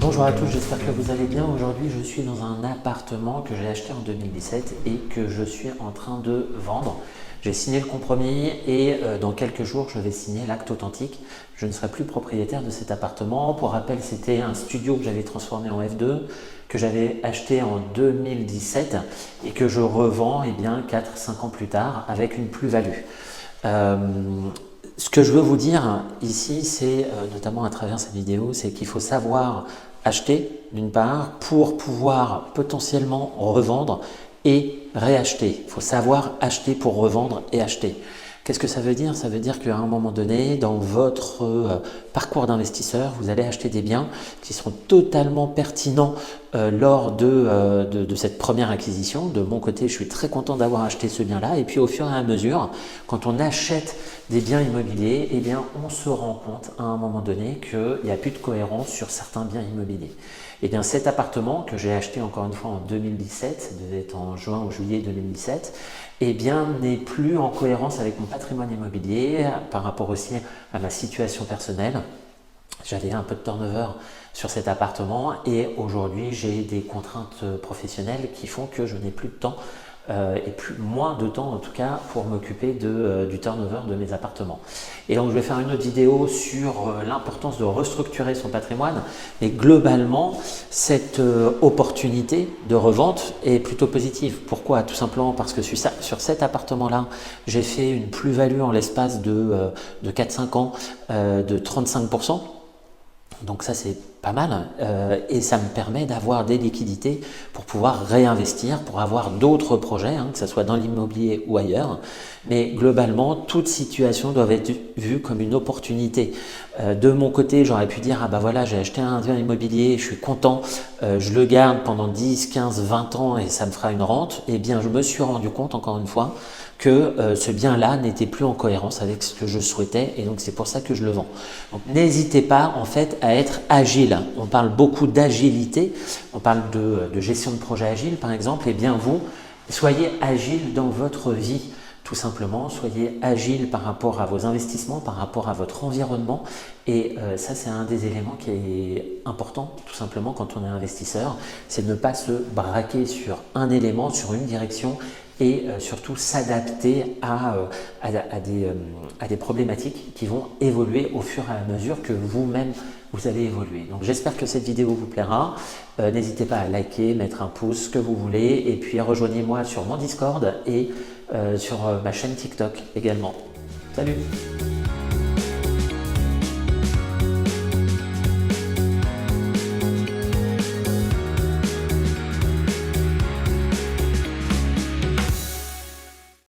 Bonjour à tous, j'espère que vous allez bien. Aujourd'hui, je suis dans un appartement que j'ai acheté en 2017 et que je suis en train de vendre. J'ai signé le compromis et dans quelques jours, je vais signer l'acte authentique. Je ne serai plus propriétaire de cet appartement. Pour rappel, c'était un studio que j'avais transformé en F2, que j'avais acheté en 2017 et que je revends 4-5 ans plus tard avec une plus-value. Ce que je veux vous dire ici, c'est notamment à travers cette vidéo, c'est qu'il faut savoir acheter d'une part pour pouvoir potentiellement revendre et réacheter. Il faut savoir acheter pour revendre et acheter. Qu'est-ce que ça veut dire? Ça veut dire qu'à un moment donné, dans votre parcours d'investisseur, vous allez acheter des biens qui seront totalement pertinents lors de cette première acquisition. De mon côté, je suis très content d'avoir acheté ce bien-là. Et puis au fur et à mesure, quand on achète des biens immobiliers, on se rend compte à un moment donné qu'il n'y a plus de cohérence sur certains biens immobiliers. Cet appartement que j'ai acheté encore une fois en 2017, ça devait être en juin ou juillet 2017, n'est plus en cohérence avec mon patrimoine immobilier par rapport aussi à ma situation personnelle. J'avais un peu de turnover sur cet appartement et aujourd'hui j'ai des contraintes professionnelles qui font que je n'ai plus de temps et moins de temps en tout cas pour m'occuper du turnover de mes appartements. Et donc je vais faire une autre vidéo sur l'importance de restructurer son patrimoine, mais globalement cette opportunité de revente est plutôt positive. Pourquoi? Tout simplement parce que sur cet appartement là j'ai fait une plus-value en l'espace de 4-5 ans de 35%. Donc ça c'est pas mal et ça me permet d'avoir des liquidités pour pouvoir réinvestir, pour avoir d'autres projets, que ce soit dans l'immobilier ou ailleurs. Mais globalement, toute situation doit être vue comme une opportunité. De mon côté, j'aurais pu dire, ah bah voilà, j'ai acheté un bien immobilier, je suis content, je le garde pendant 10, 15, 20 ans et ça me fera une rente. Je me suis rendu compte encore une fois que ce bien-là n'était plus en cohérence avec ce que je souhaitais et donc c'est pour ça que je le vends. Donc n'hésitez pas en fait à être agile. On parle beaucoup d'agilité, on parle de gestion de projet agile par exemple. Vous, soyez agile dans votre vie. Tout simplement, soyez agile par rapport à vos investissements, par rapport à votre environnement. Et ça, c'est un des éléments qui est important, tout simplement, quand on est investisseur. C'est de ne pas se braquer sur un élément, sur une direction et surtout s'adapter à des problématiques qui vont évoluer au fur et à mesure que vous-même vous allez évoluer. Donc j'espère que cette vidéo vous plaira. N'hésitez pas à liker, mettre un pouce, ce que vous voulez. Et puis rejoignez-moi sur mon Discord et sur ma chaîne TikTok également. Salut!